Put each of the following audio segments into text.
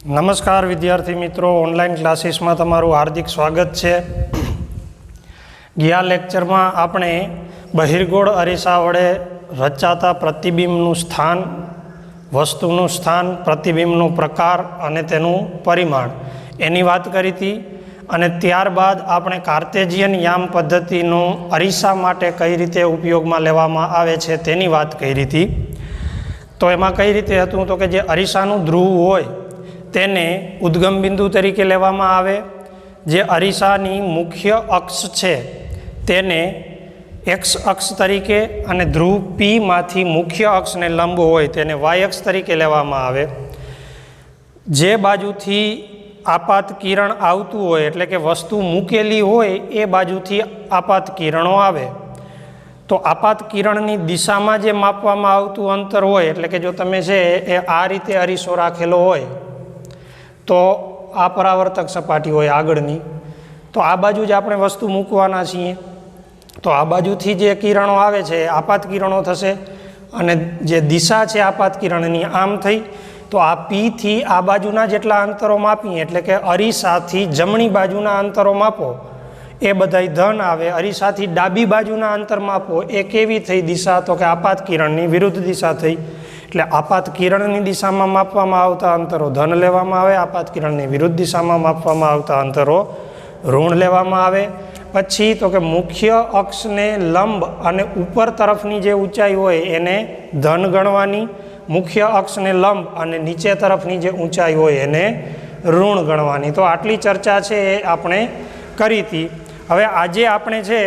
નમસ્કાર વિદ્યાર્થી મિત્રો, ઓનલાઈન ક્લાસીસમાં તમારું હાર્દિક સ્વાગત છે। ગયા લેક્ચરમાં આપણે બહિર્ગોળ અરીસા વડે રચાતા પ્રતિબિંબનું સ્થાન, વસ્તુનું સ્થાન, પ્રતિબિંબનો પ્રકાર અને તેનું પરિમાણ એની વાત કરી હતી। અને ત્યારબાદ આપણે કાર્તેજિયન યામ પદ્ધતિનો અરીસા માટે કઈ રીતે ઉપયોગમાં લેવામાં આવે છે તેની વાત કરી હતી। તો એમાં કઈ રીતે હતું તો કે જે અરીસાનું ધ્રુવ હોય તેને ઉદ્ગમ બિંદુ તરીકે લેવામાં આવે, જે અરીસાની મુખ્ય અક્ષ છે તેને એક્સ અક્ષ તરીકે અને ધ્રુવ પીમાંથી મુખ્ય અક્ષને લંબ હોય તેને વાય અક્ષ તરીકે લેવામાં આવે। જે બાજુથી આપાત કિરણ આવતું હોય એટલે કે વસ્તુ મૂકેલી હોય એ બાજુથી આપાત કિરણો આવે તો આપાત કિરણની દિશામાં જે માપવામાં આવતું અંતર હોય એટલે કે જો તમે છે એ આ રીતે અરીસો રાખેલો હોય તો આ પરાવર્તક સપાટી હોય આગળની, તો આ બાજુ જ આપણે વસ્તુ મૂકવાના છીએ તો આ બાજુથી જે કિરણો આવે છે એ આપાત કિરણો થશે અને જે દિશા છે આપાત કિરણની આમ થઈ તો આ પીથી આ બાજુના જેટલા અંતરો માપીએ એટલે કે અરીસાથી જમણી બાજુના અંતરો માપો એ બધાય ધન આવે, અરીસાથી ડાબી બાજુના અંતર માપો એ કેવી થઈ દિશા તો કે આપાત કિરણની વિરુદ્ધ દિશા થઈ। એટલે આપાત કિરણની દિશામાં માપવામાં આવતા અંતરો ધન લેવામાં આવે, આપાત કિરણની વિરુદ્ધ દિશામાં માપવામાં આવતા અંતરો ઋણ લેવામાં આવે। પછી તો કે મુખ્ય અક્ષને લંબ અને ઉપર તરફની જે ઊંચાઈ હોય એને ધન ગણવાની, મુખ્ય અક્ષને લંબ અને નીચે તરફની જે ઊંચાઈ હોય એને ઋણ ગણવાની। તો આટલી ચર્ચા છે એ આપણે કરી હતી। હવે આજે આપણે છે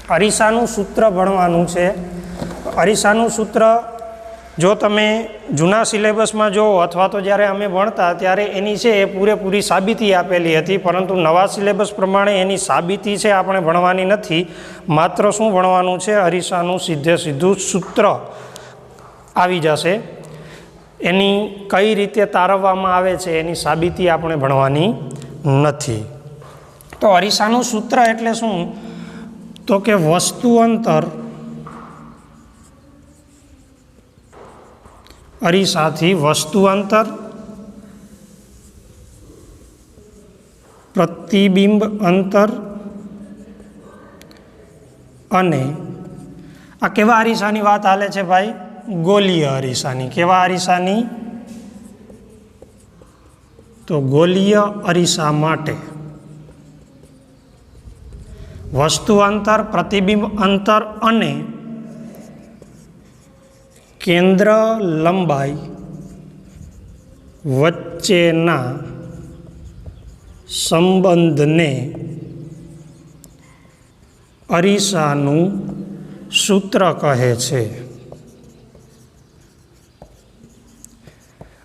અરીસાનું સૂત્ર ભણવાનું છે। અરીસાનું સૂત્ર જો તમે જૂના સિલેબસમાં જુઓ અથવા તો જ્યારે અમે ભણતા ત્યારે એની છે એ પૂરેપૂરી સાબિતી આપેલી હતી, પરંતુ નવા સિલેબસ પ્રમાણે એની સાબિતી છે આપણે ભણવાની નથી, માત્ર શું ભણવાનું છે અરીસાનું સીધું સૂત્ર આવી જશે, એની કઈ રીતે તારવવામાં આવે છે એની સાબિતી આપણે ભણવાની નથી। તો અરીસાનું સૂત્ર એટલે શું તો કે વસ્તુ અંતર અરીસાથી વસ્તુ અંતર, પ્રતિબિંબ અંતર અને આ કેવા અરીસાની વાત હાલે છે ભાઈ? ગોલીય અરીસાની। કેવા અરીસાની? તો ગોલીય અરીસા માટે વસ્તુ અંતર, પ્રતિબિંબ અંતર અને કેન્દ્ર લંબાઈ વચ્ચેના સંબંધને અરીસાનું સૂત્ર કહે છે।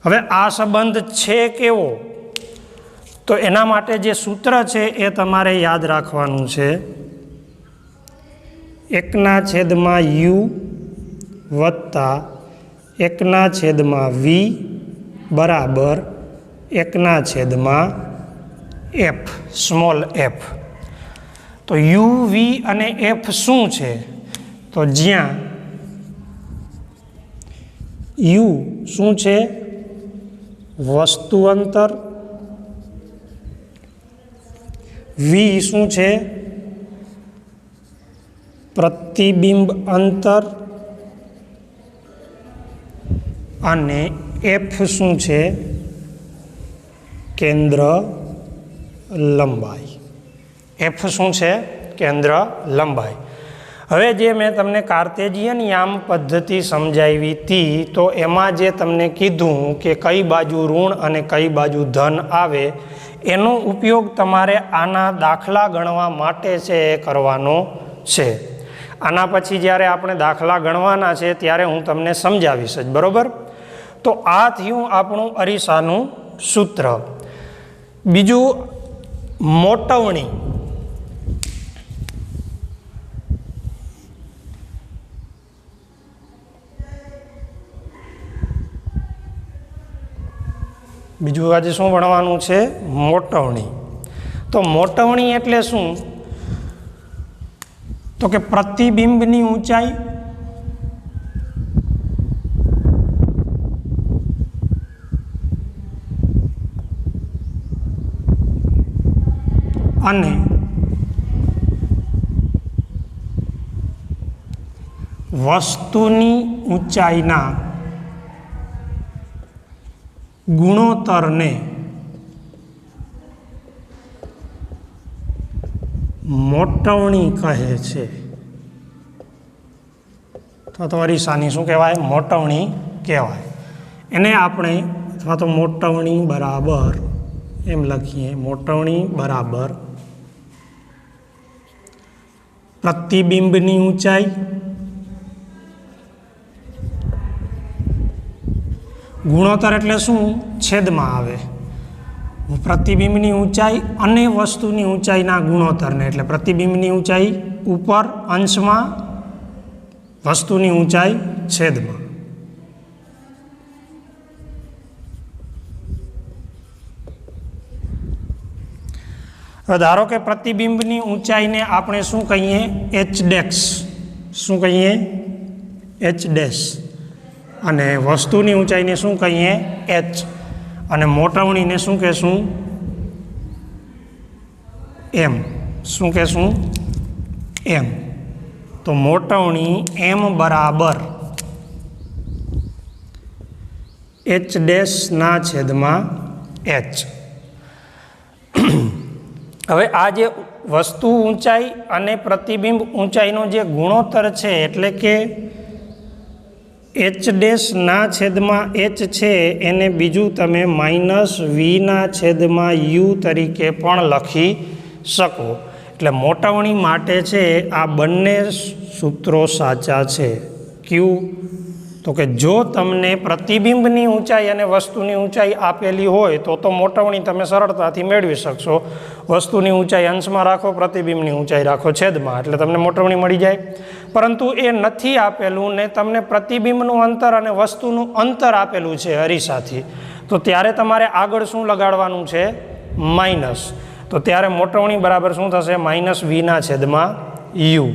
હવે આ સંબંધ છે કેવો તો એના માટે જે સૂત્ર છે એ તમારે યાદ રાખવાનું છે। 1/u વત્તા 1/v બરાબર 1/f સ્મોલ f। તો u, v અને f શું છે તો જ્યાં u શું છે? વસ્તુ અંતર, v શું છે? પ્રતિબિંબ અંતર અને f શું છે? કેન્દ્ર લંબાઈ। f શું છે? કેન્દ્ર લંબાઈ। હવે જે મેં તમને કાર્તેજિયન યામ પદ્ધતિ સમજાવી હતી તો એમાં જે તમને કીધું કે કઈ બાજુ ઋણ અને કઈ બાજુ ધન આવે એનો ઉપયોગ તમારે આના દાખલા ગણવા માટે છે એ કરવાનો છે। આના પછી જ્યારે આપણે દાખલા ગણવાના છે ત્યારે હું તમને સમજાવીશ જ, બરાબર? તો આ થયું આપણું અરીસાનું સૂત્ર। બીજું મોટવણી। બીજું આજે શું ભણવાનું છે? મોટવણી। તો મોટવણી એટલે શું તો કે પ્રતિબિંબની ઊંચાઈ અને વસ્તુની ઊંચાઈના ગુણોત્તરને મોટવણી કહે છે. તો અરીસાની શું કહેવાય? મોટવણી કહેવાય. એને આપણે અથવા તો મોટવણી બરાબર એમ લખીએ. મોટવણી બરાબર પ્રતિબિંબની ઊંચાઈ ગુણોત્તર એટલે શું? છેદમાં આવે. પ્રતિબિંબની ઊંચાઈ અને વસ્તુની ઊંચાઈના ગુણોત્તરને, એટલે પ્રતિબિંબની ઊંચાઈ ઉપર અંશમાં, વસ્તુની ઊંચાઈ છેદમાં. હવે ધારો કે પ્રતિબિંબની ઊંચાઈને આપણે શું કહીએ? H dash. શું કહીએ? H dash. અને વસ્તુની ઊંચાઈને શું કહીએ? એચ. અને મોટવણીને શું કહેશું? એમ. શું કહેશું? એમ. તો મોટવણી એમ બરાબર એચ ડેશના છેદમાં એચ. હવે આ જે વસ્તુ ઊંચાઈ અને પ્રતિબિંબ ઊંચાઈનો જે ગુણોત્તર છે, એટલે કે એચ ડેશના છેદમાં એચ છે, એને બીજું તમે માઇનસ વીના છેદમાં યુ તરીકે પણ લખી શકો. એટલે મોટવણી માટે છે આ બંને સૂત્રો સાચા છે. ક્યુ? તો કે જો તમને પ્રતિબિંબની ઊંચાઈ અને વસ્તુની ઊંચાઈ આપેલી હોય તો મોટવણી તમે સરળતાથી મેળવી શકશો. વસ્તુની ઊંચાઈ અંશમાં રાખો, પ્રતિબિંબની ઊંચાઈ રાખો છેદમાં, એટલે તમને મોટવણી મળી જાય. પરંતુ એ નથી આપેલું ને તમને પ્રતિબિંબનું અંતર અને વસ્તુનું અંતર આપેલું છે અરીસાથી, તો ત્યારે તમારે આગળ શું લગાડવાનું છે? માઇનસ. તો ત્યારે મોટવણી બરાબર શું થશે? માઇનસ વીના છેદમાં યુ.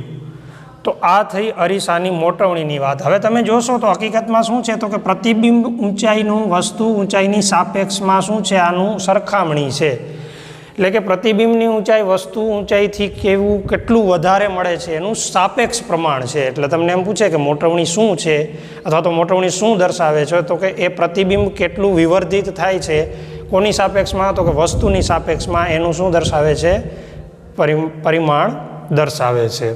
તો આ થઈ અરીસાની મોટવણીની વાત. હવે તમે જોશો તો હકીકતમાં શું છે? તો કે પ્રતિબિંબ ઊંચાઈનું વસ્તુ ઊંચાઈની સાપેક્ષમાં શું છે? આનું સરખામણી છે. એટલે કે પ્રતિબિંબની ઊંચાઈ વસ્તુ ઊંચાઈથી કેટલું વધારે મળે છે એનું સાપેક્ષ પ્રમાણ છે. એટલે તમને એમ પૂછે કે મોટવણી શું છે અથવા તો મોટવણી શું દર્શાવે છે? તો કે એ પ્રતિબિંબ કેટલું વિવર્ધિત થાય છે કોની સાપેક્ષમાં? તો કે વસ્તુની સાપેક્ષમાં. એનું શું દર્શાવે છે? પરિમાણ દર્શાવે છે.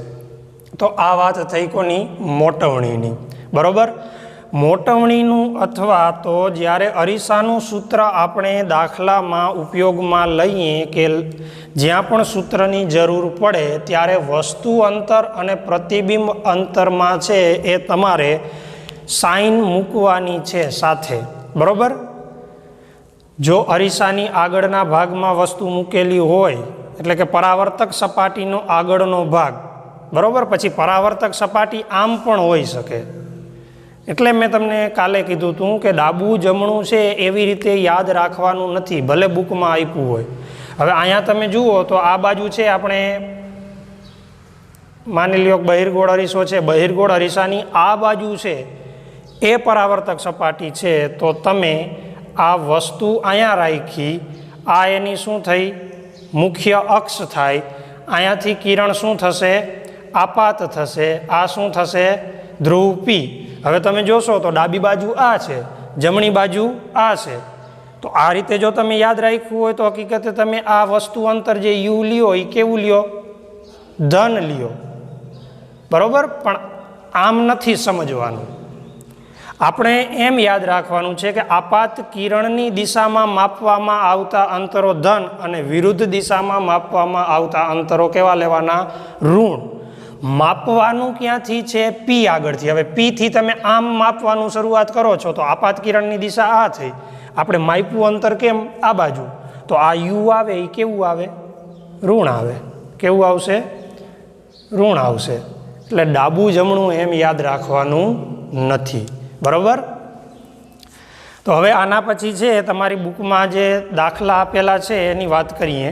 તો આ વાત થઈ કોની? મોટવણીની. બરાબર. મોટવણીનું અથવા તો જ્યારે અરીસાનું સૂત્ર આપણે દાખલામાં ઉપયોગમાં લઈએ કે જ્યાં પણ સૂત્રની જરૂર પડે ત્યારે વસ્તુ અંતર અને પ્રતિબિંબ અંતરમાં છે એ તમારે સાઇન મૂકવાની છે સાથે. બરાબર. જો અરીસાની આગળના ભાગમાં વસ્તુ મૂકેલી હોય, એટલે કે પરાવર્તક સપાટીનો આગળનો ભાગ, બરાબર, પછી પરાવર્તક સપાટી આમ પણ હોઈ શકે. એટલે મેં તમને કાલે કીધું હતું કે ડાબું જમણું છે એવી રીતે યાદ રાખવાનું નથી, ભલે બુકમાં આપ્યું હોય. હવે અહીંયા તમે જુઓ તો આ બાજુ છે, આપણે માની લ્યો બહિર્ગોળ અરીસો છે, બહિર્ગોળ અરીસાની આ બાજુ છે એ પરાવર્તક સપાટી છે. તો તમે આ વસ્તુ અહીંયા રાખી, આ એની શું થઈ? મુખ્ય અક્ષ થાય. અહીંયાથી કિરણ શું થશે? આપાત થશે. આ શું થશે? ધ્રુવ પી. હવે તમે જોશો તો ડાબી બાજુ આ છે, જમણી બાજુ આ છે. તો આ રીતે જો તમે યાદ રાખ્યું હોય તો હકીકતે તમે આ વસ્તુ અંતર જે યુ લ્યો એ કેવું લ્યો? ધન લ્યો. બરાબર. પણ આમ નથી સમજવાનું. આપણે એમ યાદ રાખવાનું છે કે આપાત કિરણની દિશામાં માપવામાં આવતા અંતરો ધન અને વિરુદ્ધ દિશામાં માપવામાં આવતા અંતરો કેવા લેવાના? ઋણ. માપવાનું ક્યાંથી છે? પી આગળથી. હવે પીથી તમે આમ માપવાનું શરૂઆત કરો છો તો આપાત કિરણની દિશા આ થઈ. આપણે માપ્યું અંતર કેમ? આ બાજુ. તો આ યુ આવે એ કેવું આવે? ઋણ આવે. કેવું આવશે? ઋણ આવશે. એટલે ડાબું જમણું એમ યાદ રાખવાનું નથી. બરાબર. તો હવે આના પછી છે તમારી બુકમાં જે દાખલા આપેલા છે એની વાત કરીએ.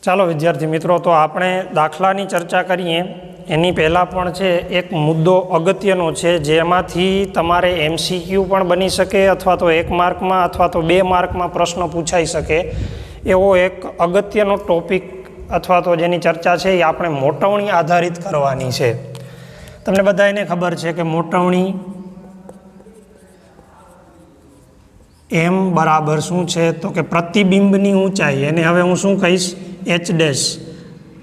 ચાલો વિદ્યાર્થી મિત્રો, તો આપણે દાખલાની ચર્ચા કરીએ. એની પહેલાં પણ છે એક મુદ્દો અગત્યનો છે, જેમાંથી તમારે MCQ પણ બની શકે અથવા તો 1 માર્કમાં અથવા તો 2 માર્કમાં પ્રશ્ન પૂછાઈ શકે એવો એક અગત્યનો ટોપિક અથવા તો જેની ચર્ચા છે એ આપણે મોટવણી આધારિત કરવાની છે. તમને બધાને ખબર છે કે મોટવણી એમ બરાબર શું છે તો કે પ્રતિબિંબની ઊંચાઈ, એને હવે હું શું કહીશ h ડેશ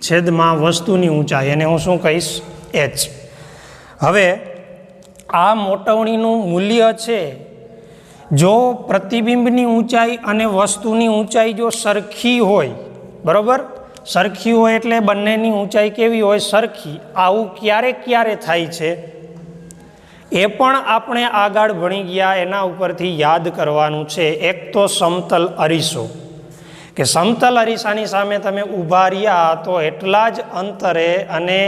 છેદમાં વસ્તુની ઊંચાઈ, એને હું શું કહીશ h. હવે આ મોટવણીનું મૂલ્ય છે, જો પ્રતિબિંબની ઊંચાઈ અને વસ્તુની ઊંચાઈ જો સરખી હોય, બરાબર, સરખી હોય એટલે બંનેની ઊંચાઈ કેવી હોય, સરખી. આવું ક્યારે થાય છે એ પણ આપણે આગળ ભણી ગયા, એના ઉપરથી યાદ કરવાનું છે. એક તો સમતલ અરીસો, કે સમતલ અરીસાની સામે તમે ઊભા રહ્યા તો એટલા જ અંતરે અને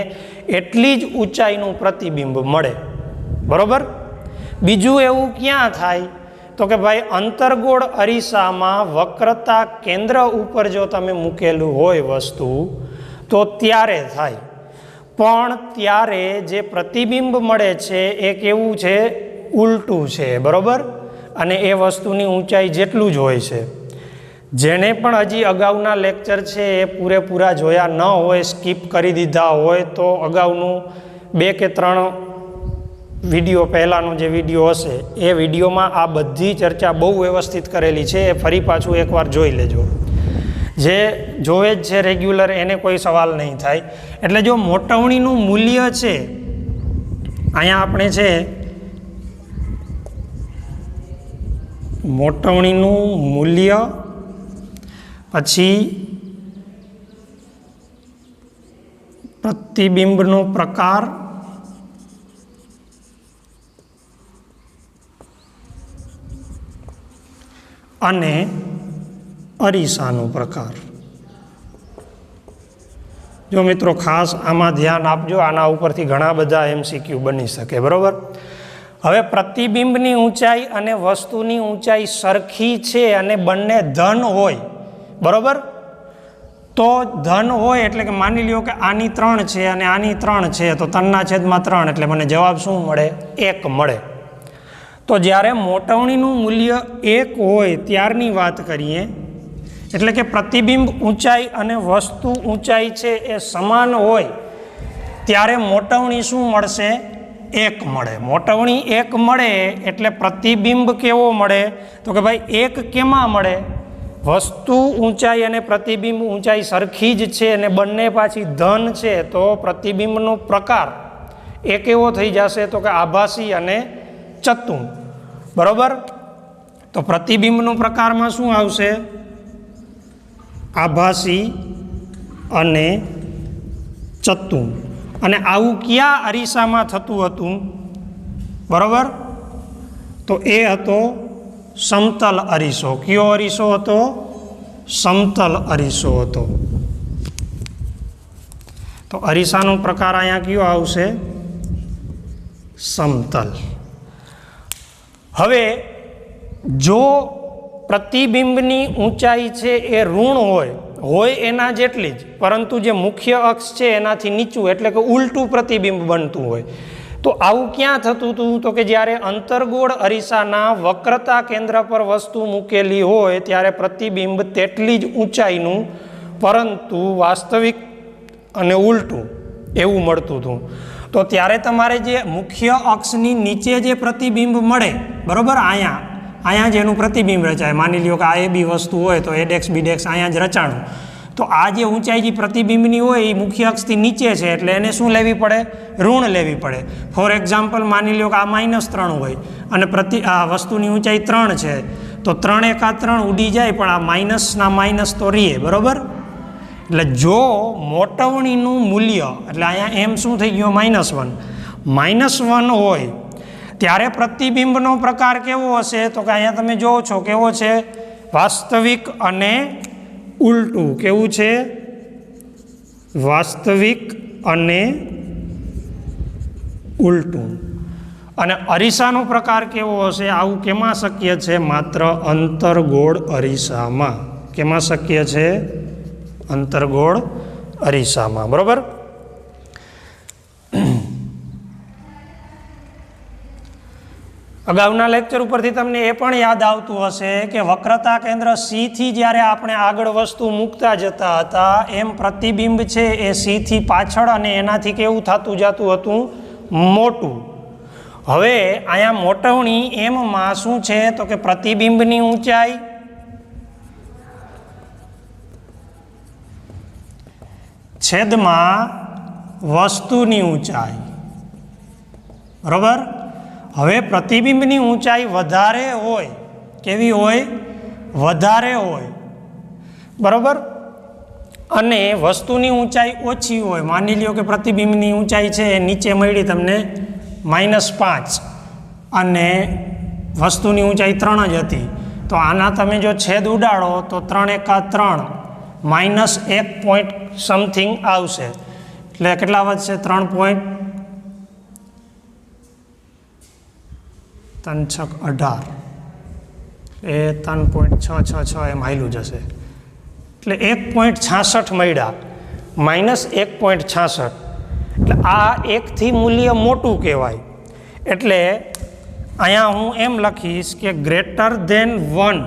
એટલી જ ઊંચાઈનું પ્રતિબિંબ મળે, બરાબર. બીજું એવું ક્યાં થાય તો કે ભાઈ અંતર્ગોળ અરીસામાં વક્રતા કેન્દ્ર ઉપર જો તમે મૂકેલું હોય વસ્તુ તો ત્યારે થાય. પણ ત્યારે જે પ્રતિબિંબ મળે છે એ કેવું છે, ઉલટું છે, બરાબર. અને એ વસ્તુની ઊંચાઈ જેટલું જ હોય છે. જેણે પણ હજી અગાઉના લેક્ચર છે એ પૂરેપૂરા જોયા ન હોય, સ્કીપ કરી દીધા હોય, તો અગાઉનું 2 કે 3 વિડીયો પહેલાંનો જે વિડીયો હશે એ વિડીયોમાં આ બધી ચર્ચા બહુ વ્યવસ્થિત કરેલી છે. એ ફરી પાછું એકવાર જોઈ લેજો. જે જોવે જ છે રેગ્યુલર એને કોઈ સવાલ નહીં થાય. એટલે જો મોટવણીનું મૂલ્ય છે, અહીંયા આપણે છે મોટવણીનું મૂલ્ય, પછી પ્રતિબિંબનો પ્રકાર, અને અરીસાનો પ્રકાર. જો મિત્રો ખાસ આમાં ધ્યાન આપજો, આના ઉપરથી ઘણા બધા MCQ બની શકે, બરાબર. હવે પ્રતિબિંબની ઊંચાઈ અને વસ્તુની ઊંચાઈ સરખી છે અને બંને ધન હોય, બરાબર. તો ધન હોય એટલે કે માની લ્યો કે આની 3 છે અને આની 3 છે, તો 3/3 એટલે મને જવાબ શું મળે, 1 મળે. તો જ્યારે મોટવણીનું મૂલ્ય 1 હોય ત્યારની વાત કરીએ, એટલે કે પ્રતિબિંબ ઊંચાઈ અને વસ્તુ ઊંચાઈ છે એ સમાન હોય, ત્યારે મોટવણી શું મળશે, 1 મળે. મોટવણી 1 મળે એટલે પ્રતિબિંબ કેવો મળે તો કે ભાઈ 1 કેમાં મળે, વસ્તુ ઊંચાઈ અને પ્રતિબિંબ ઊંચાઈ સરખી જ છે અને બંને પાછી ધન છે, તો પ્રતિબિંબનો પ્રકાર એ કેવો થઈ જશે તો કે આભાસી અને ચતુંગ, બરાબર. તો પ્રતિબિંબનો પ્રકારમાં શું આવશે, આભાસી અને ચતુંગ. અને આવું કયા અરીસામાં થતું હતું, બરાબર. તો એ હતો સમતલ અરીસો. કયો અરીસો હતો, સમતલ અરીસો હતો. તો અરીસાનો પ્રકાર અહીંયા કયો આવશે, સમતલ. હવે જો પ્રતિબિંબની ઊંચાઈ છે એ ઋણ હોય એના જેટલી જ, પરંતુ જે મુખ્ય અક્ષ છે એનાથી નીચું એટલે કે ઉલટું પ્રતિબિંબ બનતું હોય, તો આવું ક્યાં થતું હતું તો કે જ્યારે અંતર્ગોળ અરીસાના વક્રતા કેન્દ્ર પર વસ્તુ મૂકેલી હોય ત્યારે પ્રતિબિંબ તેટલી જ ઊંચાઈનું પરંતુ વાસ્તવિક અને ઉલટું એવું મળતું હતું. તો ત્યારે તમારે જે મુખ્ય અક્ષની નીચે જે પ્રતિબિંબ મળે, બરાબર, અહીંયા જેનું પ્રતિબિંબ રચાય, માની લ્યો કે આ AB વસ્તુ હોય તો ADX BDX અહીંયા જ રચાણું, તો આ જે ઊંચાઈ જે પ્રતિબિંબની હોય એ મુખ્ય અક્ષથી નીચે છે એટલે એને શું લેવી પડે, ઋણ લેવી પડે. ફોર એક્ઝામ્પલ માની લ્યો કે આ -3 હોય અને આ વસ્તુની ઊંચાઈ 3 છે, તો 3 × 3 ઉડી જાય, પણ આ માઇનસના માઇનસ તો રીએ, બરાબર. એટલે જો મોટવણીનું મૂલ્ય, એટલે અહીંયા એમ શું થઈ ગયો, -1 હોય ત્યારે પ્રતિબિંબનો પ્રકાર કેવો હશે તો કે અહીંયા તમે જોવો છો કેવો છે, વાસ્તવિક અને ઉલટું. કેવું છે, વાસ્તવિક અને ઉલટું. અને અરીસાનો પ્રકાર કેવો હશે, આવું કેમાં શક્ય છે, માત્ર અંતર્ગોળ અરીસામાં. કેમાં શક્ય છે, અંતર્ગોળ અરીસામાં, બરાબર. અગાઉના લેક્ચર ઉપરથી તમને એ પણ યાદ આવતું હશે કે વક્રતા કેન્દ્ર સી થી જ્યારે આપણે આગળ વસ્તુ મૂકતા જતા હતા એમ પ્રતિબિંબ છે એ સી થી પાછળ અને એનાથી કેવું થતું જતું હતું, મોટું. હવે અહીંયા મોટવણી એમમાં શું છે તો કે પ્રતિબિંબની ઊંચાઈ છેદમાં વસ્તુની ઊંચાઈ, બરાબર. હવે પ્રતિબિંબની ઊંચાઈ વધારે હોય, કેવી હોય? વધારે હોય, બરાબર. અને વસ્તુની ઊંચાઈ ઓછી હોય. માની લ્યો કે પ્રતિબિંબની ઊંચાઈ છે એ નીચે મળી તમને -5 અને વસ્તુની ઊંચાઈ 3 જ હતી, તો આના તમે જો છેદ ઉડાડો તો 3 × 3 -1 પોઈન્ટ સમથિંગ આવશે. એટલે કેટલા વધશે? 3.3 6 18 એ 3.666 એમ હાલ્યું જશે. એટલે 1.66 મળ્યા, -1.66. એટલે આ 1 થી મૂલ્ય મોટું કહેવાય. એટલે અહીંયા હું એમ લખીશ કે ગ્રેટર ધેન 1.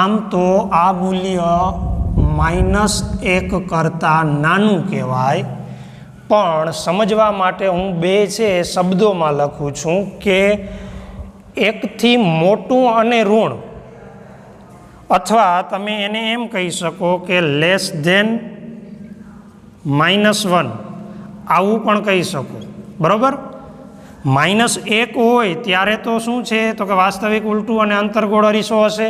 આમ તો આ મૂલ્ય -1 કરતાં નાનું કહેવાય, પણ સમજવા માટે હું બે છે શબ્દોમાં લખું છું કે 1 થી મોટું અને ઋણ, અથવા તમે એને એમ કહી શકો કે લેસ ધેન -1, આવું પણ કહી શકો, બરાબર. -1 હોય ત્યારે તો શું છે તો કે વાસ્તવિક ઉલટું અને અંતર્ગોળ અરીસો હશે.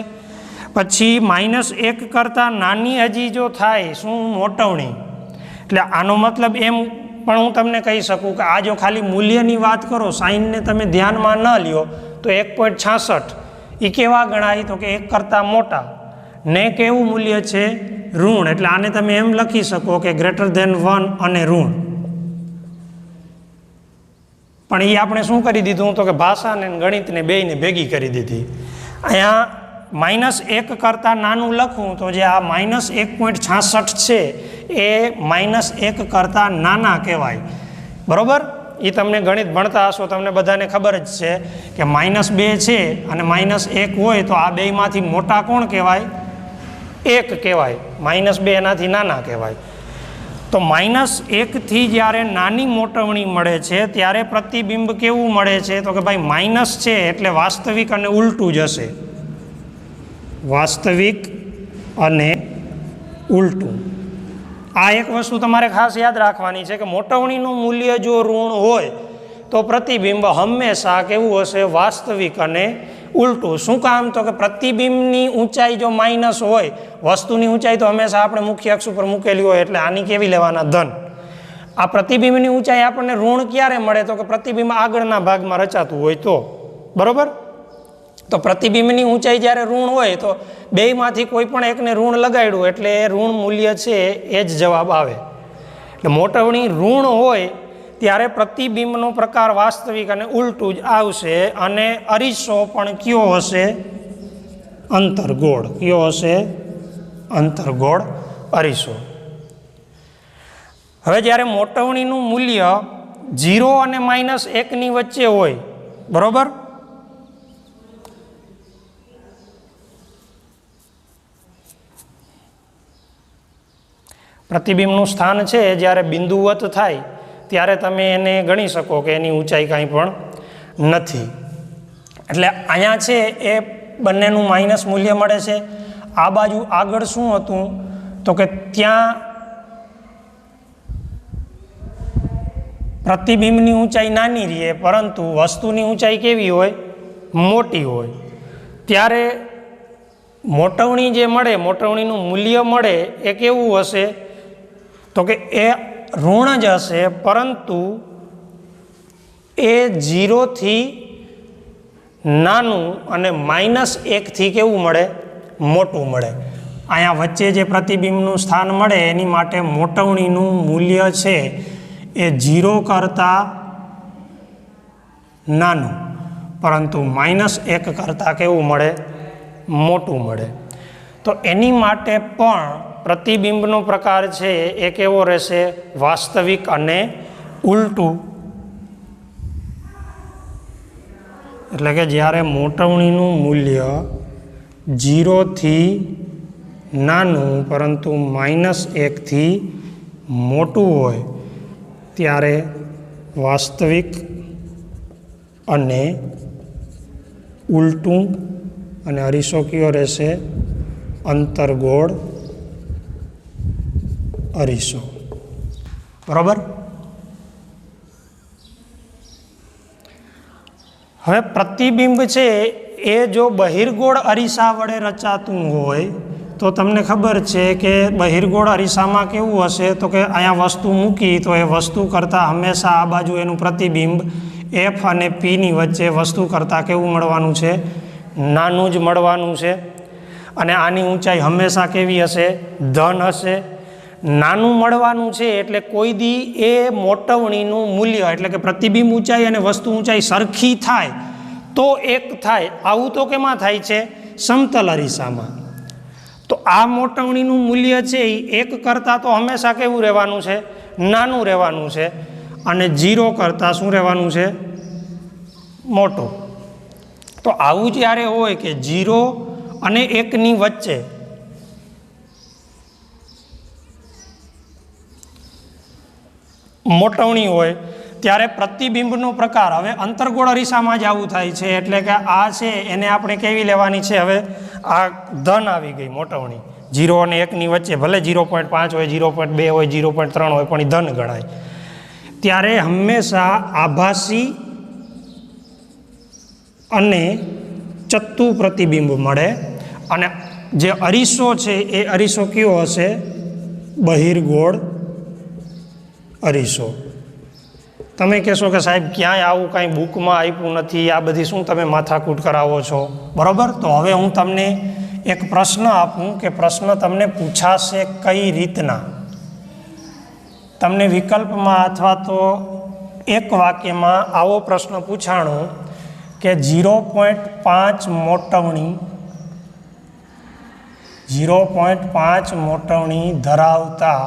પછી -1 કરતાં નાની હજી જો થાય શું? મોટવણી. એટલે આનો મતલબ એમ પણ હું તમને કહી શકું કે આ જો ખાલી મૂલ્યની વાત કરો, સાઇનને તમે ધ્યાનમાં ન લ્યો, તો 1.66 એ કેવા ગણાય તો કે 1 કરતાં મોટા, ને કેવું મૂલ્ય છે? ઋણ. એટલે આને તમે એમ લખી શકો કે ગ્રેટર ધેન 1 અને ઋણ. પણ એ આપણે શું કરી દીધું તો કે ભાષાને ગણિતને બેયને ભેગી કરી દીધી. અહીંયા -1 કરતાં નાનું લખું તો જે આ -1.66 છે એ -1 કરતાં નાના કહેવાય, બરાબર. એ તમને ગણિત ભણતા હશો, તમને બધાને ખબર જ છે કે -2 છે અને -1 હોય તો આ બેયમાંથી મોટા કોણ કહેવાય? 1 કહેવાય. -2 એનાથી નાના કહેવાય. તો -1 થી જ્યારે નાની મોટવણી મળે છે ત્યારે પ્રતિબિંબ કેવું મળે છે તો કે ભાઈ માઇનસ છે એટલે વાસ્તવિક અને ઉલટું જશે. વાસ્તવિક અને ઉલટું. આ એક વસ્તુ તમારે ખાસ યાદ રાખવાની છે કે મોટવણીનું મૂલ્ય જો ઋણ હોય તો પ્રતિબિંબ હંમેશા કેવું હશે? વાસ્તવિક અને ઉલટું. શું કામ તો કે પ્રતિબિંબની ઊંચાઈ જો માઇનસ હોય, વસ્તુની ઊંચાઈ તો હંમેશા આપણે મુખ્ય અક્ષ ઉપર મૂકેલી હોય, એટલે આની કેવી લેવાના? ધન. આ પ્રતિબિંબની ઊંચાઈ આપણને ઋણ ક્યારે મળે તો કે પ્રતિબિંબ આગળના ભાગમાં રચાતું હોય તો, બરાબર. તો પ્રતિબિંબની ઊંચાઈ જ્યારે ઋણ હોય તો બેયમાંથી કોઈ પણ એકને ઋણ લગાડ્યું એટલે ઋણ મૂલ્ય છે એ જ જવાબ આવે. એટલે મોટવણી ઋણ હોય ત્યારે પ્રતિબિંબનો પ્રકાર વાસ્તવિક અને ઉલટું જ આવશે. અને અરીસો પણ કયો હશે? અંતર્ગોળ. કયો હશે? અંતર્ગોળ અરીસો. હવે જ્યારે મોટવણીનું મૂલ્ય 0 અને -1 ની વચ્ચે હોય, બરાબર. પ્રતિબિંબનું સ્થાન છે જ્યારે બિંદુવત થાય ત્યારે તમે એને ગણી શકો કે એની ઊંચાઈ કાંઈ પણ નથી. એટલે અહીંયા છે એ બંનેનું માઇનસ મૂલ્ય મળે છે. આ બાજુ આગળ શું હતું તો કે ત્યાં પ્રતિબિંબની ઊંચાઈ નાની રહે પરંતુ વસ્તુની ઊંચાઈ કેવી હોય? મોટી હોય. ત્યારે મોટવણી જે મળે, મોટવણીનું મૂલ્ય મળે એ કેવું હશે તો કે એ ઋણ જ હશે, પરંતુ એ 0 થી નાનું અને -1 થી કેવું મળે? મોટું મળે. અહીંયા વચ્ચે જે પ્રતિબિંબનું સ્થાન મળે એની માટે મોટવણીનું મૂલ્ય છે એ 0 કરતાં નાનું, પરંતુ -1 કરતાં કેવું મળે? મોટું મળે. તો એની માટે પણ પ્રતિબિંબનો પ્રકાર છે એ કેવો રહેશે? વાસ્તવિક અને ઉલટું એટલે કે જ્યારે મોટવણીનું મૂલ્ય 0થી નાનું પરંતુ -1થી મોટું હોય ત્યારે વાસ્તવિક અને ઉલટું અને અરીસો કયો રહેશે? અંતર્ગોળ અરીસો. બરાબર. હવે પ્રતિબિંબ છે એ જો બહિર્ગોળ અરીસા વડે રચાતું હોય તો તમને ખબર છે કે બહિર્ગોળ અરીસામાં કેવું હશે? તો કે અહીંયા વસ્તુ મૂકી તો એ વસ્તુ કરતાં હંમેશા આ બાજુ એનું પ્રતિબિંબ એફ અને પીની વચ્ચે વસ્તુ કરતાં કેવું મળવાનું છે? નાનું જ મળવાનું છે. અને આની ઊંચાઈ હંમેશા કેવી હશે? ધન હશે. નાનું મળવાનું છે એટલે કોઈ દી એ મોટવણીનું મૂલ્ય એટલે કે પ્રતિબિંબ ઊંચાઈ અને વસ્તુ ઊંચાઈ સરખી થાય તો એક થાય. આવું તો કેમાં થાય છે? સમતલ અરીસામાં. તો આ મોટવણીનું મૂલ્ય છે એ 1 કરતાં તો હંમેશા કેવું રહેવાનું છે? નાનું રહેવાનું છે. અને 0 કરતાં શું રહેવાનું છે? મોટું. તો આવું જ્યારે હોય કે 0 અને 1ની વચ્ચે મોટવણી હોય ત્યારે પ્રતિબિંબનો પ્રકાર હવે અંતર્ગોળ અરીસામાં જ આવું થાય છે. એટલે કે આ છે એને આપણે કેવી લેવાની છે? હવે આ ધન આવી ગઈ મોટવણી 0 અને 1ની વચ્ચે, ભલે 0.5 હોય, 0.2 હોય, 0.3 હોય, પણ એ ધન ગણાય. ત્યારે હંમેશા આભાસી અને ચત્તુ પ્રતિબિંબ મળે. અને જે અરીસો છે એ અરીસો કયો હશે? બહિર્ગોળ અરીસો. તમે કહેશો કે સાહેબ ક્યાંય આવું કાંઈ બુકમાં આપ્યું નથી, આ બધી શું તમે માથાકૂટ કરાવો છો? બરાબર. તો હવે હું તમને એક પ્રશ્ન આપું કે પ્રશ્ન તમને પૂછાશે કઈ રીતના. તમને વિકલ્પમાં અથવા તો એક વાક્યમાં આવો પ્રશ્ન પૂછાણો કે 0.5 મોટવણી ધરાવતા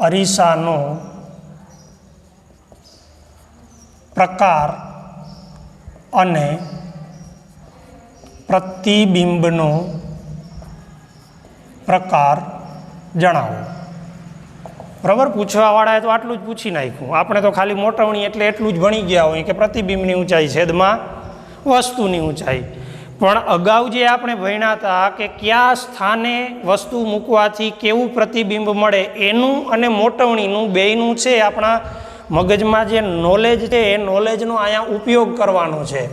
અરીસાનો પ્રકાર અને પ્રતિબિંબનો પ્રકાર જણાવો. બરાબર. પૂછવાવાળાએ તો આટલું જ પૂછી નાખ્યું. આપણે તો ખાલી મોટવણી એટલે એટલું જ ભણી ગયા હોય કે પ્રતિબિંબની ઊંચાઈ છેદમાં વસ્તુની ઊંચાઈ. પણ અગાઉ જે આપણે ભણ્યા હતા કે કયા સ્થાને વસ્તુ મૂકવાથી કેવું પ્રતિબિંબ મળે એનું અને મોટવણીનું બેયનું છે આપણા મગજમાં જે નોલેજ છે એ નોલેજનો અહીંયા ઉપયોગ કરવાનો છે.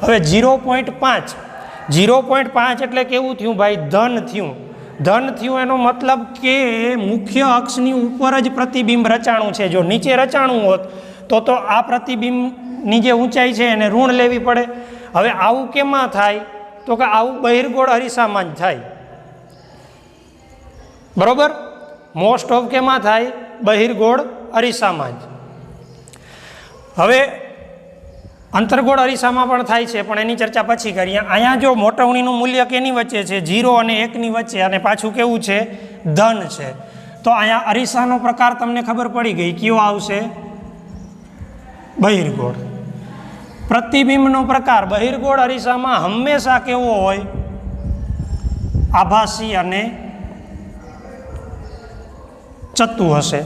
હવે 0.5 એટલે કેવું થયું ભાઈ? ધન થયું. ધન થયું એનો મતલબ કે મુખ્ય અક્ષની ઉપર જ પ્રતિબિંબ રચાણું છે. જો નીચે રચાણું હોત તો આ પ્રતિબિંબની જે ઊંચાઈ છે એને ઋણ લેવી પડે. હવે આવું કેમાં થાય? તો કે આવું બહિર્ગોળ અરીસામાં જ થાય. બરોબર. મોસ્ટ ઓફ કેમાં થાય? બહિર્ગોળ અરીસામાં જ. હવે અંતર્ગોળ અરીસામાં પણ થાય છે, પણ એની ચર્ચા પછી કરીએ. અહીંયા જો મોટવણીનું મૂલ્ય કેની વચ્ચે છે? 0 અને 1ની વચ્ચે, અને પાછું કેવું છે? ધન છે. તો અહીંયા અરીસાનો પ્રકાર તમને ખબર પડી ગઈ. કયો આવશે? બહિર્ગોળ. પ્રતિબિંબનો પ્રકાર બહિર્ગોળ અરીસામાં હંમેશા કેવો હોય? આભાસી અને ચત્તુ હશે.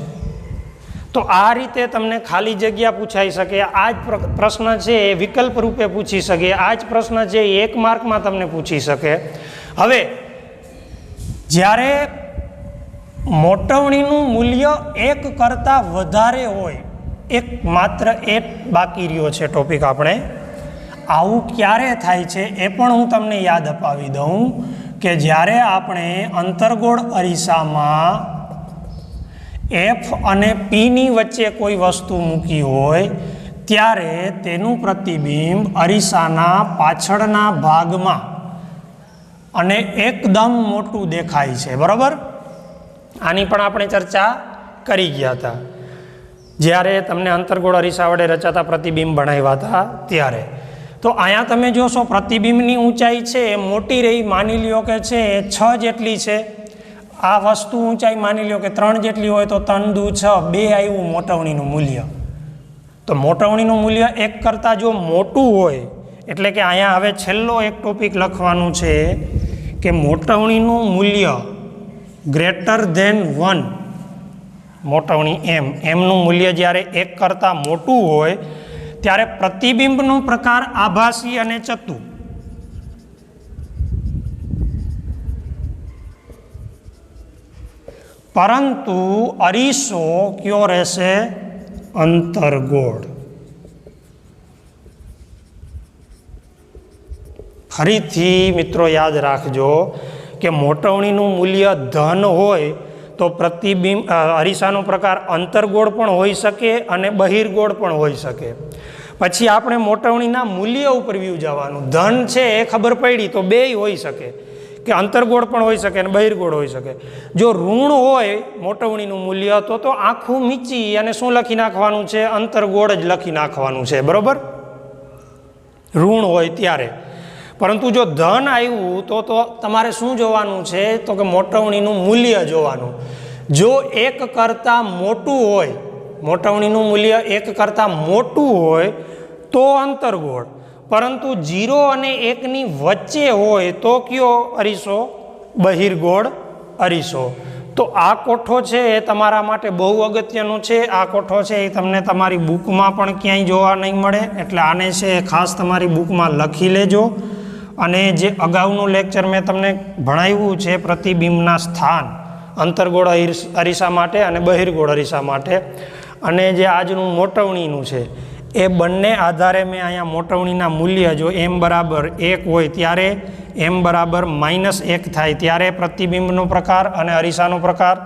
તો આ રીતે તમને ખાલી જગ્યા પૂછાઈ શકે. આ જ પ્રશ્ન છે એ વિકલ્પ રૂપે પૂછી શકે. આ જ પ્રશ્ન છે એ 1 માર્કમાં તમને પૂછી શકે. હવે જ્યારે મોટવણીનું મૂલ્ય 1 કરતાં વધારે હોય, માત્ર એક બાકી રહ્યો છે ટોપિક આપણે. આવું ક્યારે થાય છે એ પણ હું તમને યાદ અપાવી દઉં કે જ્યારે આપણે અંતર્ગોળ અરીસામાં એફ અને પીની વચ્ચે કોઈ વસ્તુ મૂકી હોય ત્યારે તેનું પ્રતિબિંબ અરીસાના પાછળના ભાગમાં અને એકદમ મોટું દેખાય છે. બરાબર. આની પણ આપણે ચર્ચા કરી ગયા હતા જ્યારે તમને અંતર્ગોળ અરીસા વડે રચાતા પ્રતિબિંબ ભણાવ્યા હતા ત્યારે. તો અહીંયા તમે જોશો પ્રતિબિંબની ઊંચાઈ છે એ મોટી રહી. માની લ્યો કે છે 6 જેટલી છે આ વસ્તુ ઊંચાઈ માની લો કે 3 જેટલી હોય તો 3 દુ 6, 2 આવ્યું મોટવણીનું મૂલ્ય. તો મોટવણીનું મૂલ્ય 1 કરતાં જો મોટું હોય એટલે કે અહીંયા હવે છેલ્લો એક ટોપિક લખવાનું છે કે મોટવણીનું મૂલ્ય ગ્રેટર ધેન 1, મોટવણી એમનું મૂલ્ય જ્યારે 1 કરતાં મોટું હોય ત્યારે પ્રતિબિંબનો પ્રકાર આભાસી અને ચતુ. પરંતુ અરીસો કયો રહેશે? અંતર્ગોળ. ફરીથી મિત્રો યાદ રાખજો કે મોટવણીનું મૂલ્ય ધન હોય તો પ્રતિબિંબ અરીસાનો પ્રકાર અંતર્ગોળ પણ હોઈ શકે અને બહિર્ગોળ પણ હોઈ શકે. પછી આપણે મોટવણીના મૂલ્ય ઉપર વ્યૂ જવાનું. ધન છે એ ખબર પડી તો બેય હોઈ શકે, કે અંતર્ગોળ પણ હોઈ શકે અને બહિર્ગોળ હોઈ શકે. જો ઋણ હોય મોટવણીનું મૂલ્ય તો આખું મીચી અને શું લખી નાખવાનું છે? અંતર્ગોળ જ લખી નાખવાનું છે, બરોબર, ઋણ હોય ત્યારે. પરંતુ જો ધન આવ્યું તો તમારે શું જોવાનું છે? તો કે મોટવણીનું મૂલ્ય જોવાનું. જો 1 કરતાં મોટું હોય, મોટવણીનું મૂલ્ય 1 કરતાં મોટું હોય તો અંતર્ગોળ, પરંતુ 0 અને 1ની વચ્ચે હોય તો કયો અરીસો? બહિર્ગોળ અરીસો. તો આ કોઠો છે એ તમારા માટે બહુ અગત્યનો છે. આ કોઠો છે એ તમને તમારી બુકમાં પણ ક્યાંય જોવા નહીં મળે, એટલે આને છે એ ખાસ તમારી બુકમાં લખી લેજો. અને જે અગાઉનું લેક્ચર મેં તમને ભણાવ્યું છે પ્રતિબિંબના સ્થાન અંતર્ગોળ અરીસા માટે અને બહિર્ગોળ અરીસા માટે, અને જે આજનું મોટવણીનું છે એ બંને આધારે મેં અહીંયા મોટવણીના મૂલ્ય જો m બરાબર 1 હોય ત્યારે m બરાબર -1 થાય ત્યારે પ્રતિબિંબનો પ્રકાર અને અરીસાનો પ્રકાર.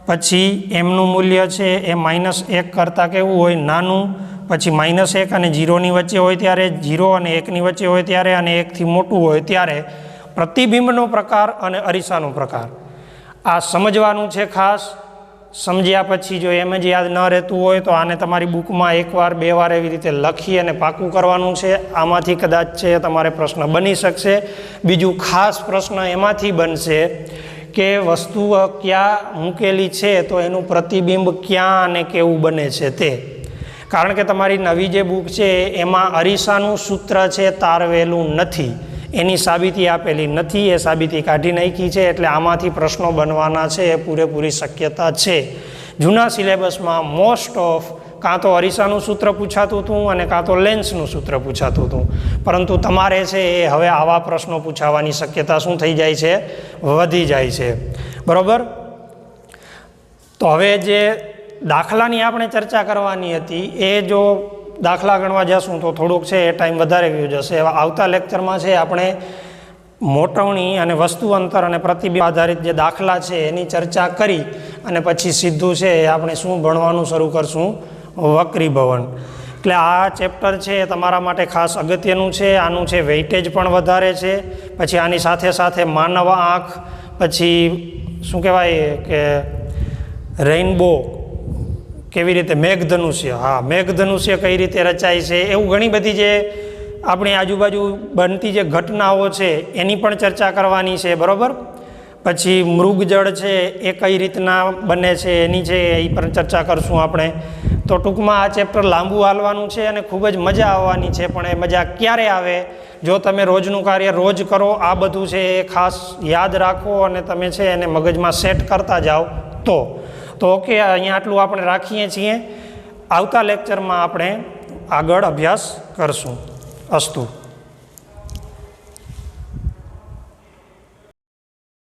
પછી એમનું મૂલ્ય છે એ -1 કરતાં કેવું હોય? નાનું. પછી -1 અને 0ની વચ્ચે હોય ત્યારે, 0 અને 1ની વચ્ચે હોય ત્યારે, અને 1થી મોટું હોય ત્યારે પ્રતિબિંબનો પ્રકાર અને અરીસાનો પ્રકાર. આ સમજવાનું છે ખાસ. સમજ્યા પછી જો એમ જ યાદ ન રહેતું હોય તો આને તમારી બુકમાં 1 વાર 2 વાર એવી રીતે લખી અને પાકું કરવાનું છે. આમાંથી કદાચ છે તમારે પ્રશ્ન બની શકશે. બીજું ખાસ પ્રશ્ન એમાંથી બનશે કે વસ્તુ ક્યાં મૂકેલી છે તો એનું પ્રતિબિંબ ક્યાં અને કેવું બને છે તે. કારણ કે તમારી નવી જે બુક છે એમાં અરીસાનું સૂત્ર છે તારવેલું નથી, એની સાબિતી આપેલી નથી, એ સાબિતી કાઢી નાખી છે. એટલે આમાંથી પ્રશ્નો બનવાના છે એ પૂરેપૂરી શક્યતા છે. જૂના સિલેબસમાં મોસ્ટ ઓફ કાં તો અરીસાનું સૂત્ર પૂછાતું હતું અને કાં તો લેન્સનું સૂત્ર પૂછાતું હતું, પરંતુ તમારે છે એ હવે આવા પ્રશ્નો પૂછાવાની શક્યતા શું થઈ જાય છે? વધી જાય છે, બરાબર. તો હવે જે દાખલાની આપણે ચર્ચા કરવાની હતી એ જો દાખલા ગણવા જશું તો થોડુંક છે એ ટાઈમ વધારે ગયો જશે. આવતા લેક્ચરમાં છે આપણે મોટવણી અને વસ્તુ અંતર અને પ્રતિબિંબ આધારિત જે દાખલા છે એની ચર્ચા કરી અને પછી સીધું છે એ આપણે શું ભણવાનું શરૂ કરશું? વક્રીભવન. એટલે આ ચેપ્ટર છે એ તમારા માટે ખાસ અગત્યનું છે. આનું છે વેઇટેજ પણ વધારે છે. પછી આની સાથે સાથે માનવ આંખ, પછી શું કહેવાય કે રેઇનબો કેવી રીતે, મેઘધનુષ્ય, હા મેઘધનુષ્ય કઈ રીતે રચાય છે, એવું ઘણી બધી જે આપણી આજુબાજુ બનતી જે ઘટનાઓ છે એની પણ ચર્ચા કરવાની છે, બરાબર. પછી મૃગજળ છે એ કઈ રીતના બને છે એની છે એ પણ ચર્ચા કરશું આપણે. તો ટૂંકમાં આ ચેપ્ટર લાંબુ હાલવાનું છે અને ખૂબ જ મજા આવવાની છે. પણ એ મજા ક્યારે આવે? જો તમે રોજનું કાર્ય રોજ કરો, આ બધું છે એ ખાસ યાદ રાખો અને તમે છે એને મગજમાં સેટ કરતા જાઓ તો ઓકે. અહીંયા આટલું આપણે રાખીએ છીએ. આવતા લેક્ચરમાં આપણે આગળ અભ્યાસ કરશું. અસ્તુ.